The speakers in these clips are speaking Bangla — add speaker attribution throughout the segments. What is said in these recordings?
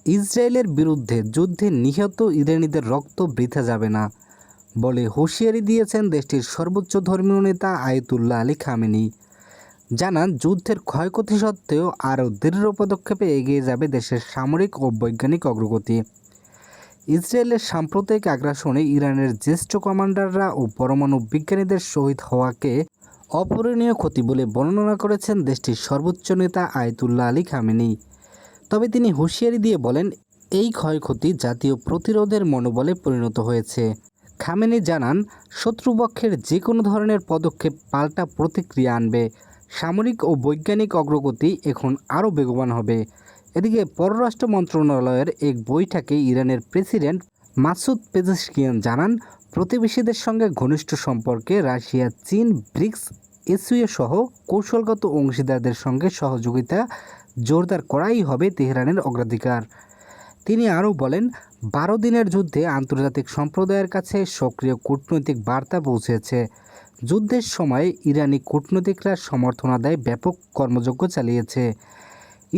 Speaker 1: ইসরায়েলের বিরুদ্ধে যুদ্ধে নিহত ইরানিদের রক্ত বৃথা যাবে না বলে হুঁশিয়ারি দিয়েছেন দেশটির সর্বোচ্চ ধর্মীয় নেতা আয়াতুল্লাহ আলী খামেনি। জানান, যুদ্ধের ক্ষয়ক্ষতি সত্ত্বেও আরও দৃঢ় পদক্ষেপে এগিয়ে যাবে দেশের সামরিক ও বৈজ্ঞানিক অগ্রগতি। ইসরায়েলের সাম্প্রতিক আগ্রাসনে ইরানের জ্যেষ্ঠ কমান্ডাররা ও পরমাণু বিজ্ঞানীদের শহীদ হওয়াকে অপূরণীয় ক্ষতি বলে বর্ণনা করেছেন দেশটির সর্বোচ্চ নেতা আয়াতুল্লাহ আলী খামেনি। তবে তিনি হুঁশিয়ারি দিয়ে বলেন, এই ক্ষয়ক্ষতি জাতীয় প্রতিরোধের মনোবলে পরিণত হয়েছে। খামেনি জানান, শত্রুপক্ষের যে কোনো ধরনের পদক্ষেপ পাল্টা প্রতিক্রিয়া আনবে। সামরিক ও বৈজ্ঞানিক অগ্রগতি এখন আরও বেগবান হবে। এদিকে পররাষ্ট্র মন্ত্রণালয়ের এক বৈঠকে ইরানের প্রেসিডেন্ট মাসুদ পেজেশকিয়ান জানান, প্রতিবেশীদের সঙ্গে ঘনিষ্ঠ সম্পর্কে রাশিয়া, চীন, ব্রিক্স, এসইও সহ কৌশলগত অংশীদারদের সঙ্গে সহযোগিতা জোরদার করাই হবে তেহরানের অগ্রাধিকার। তিনি আরও বলেন, 12 দিনের যুদ্ধে আন্তর্জাতিক সম্প্রদায়ের কাছে সক্রিয় কূটনৈতিক বার্তা পৌঁছেছে। যুদ্ধের সময় ইরানি কূটনীতিকরা সমর্থনাদায় ব্যাপক কর্মযজ্ঞ চালিয়েছে।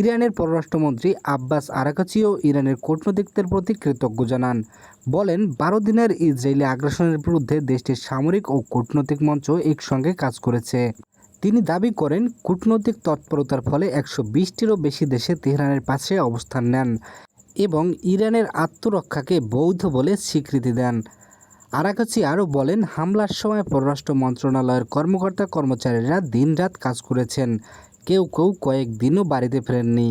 Speaker 1: ইরানের পররাষ্ট্রমন্ত্রী আব্বাস আরাকাচিও ইরানের কূটনীতিকদের প্রতি কৃতজ্ঞ জানান। বলেন, 12 দিনের ইসরায়েলি আগ্রাসনের বিরুদ্ধে দেশটির সামরিক ও কূটনৈতিক মঞ্চ একসঙ্গে কাজ করেছে। তিনি দাবি করেন, কূটনৈতিক তৎপরতার ফলে 120টিরও বেশি দেশে তেহরানের পাশে অবস্থান নেন এবং ইরানের আত্মরক্ষাকে বৈধ বলে স্বীকৃতি দেন। আরাকাচি আরও বলেন, হামলার সময় পররাষ্ট্র মন্ত্রণালয়ের কর্মকর্তা কর্মচারীরা দিনরাত কাজ করেছেন, কেউ কেউ কয়েকদিনও বাড়িতে ফেরেননি।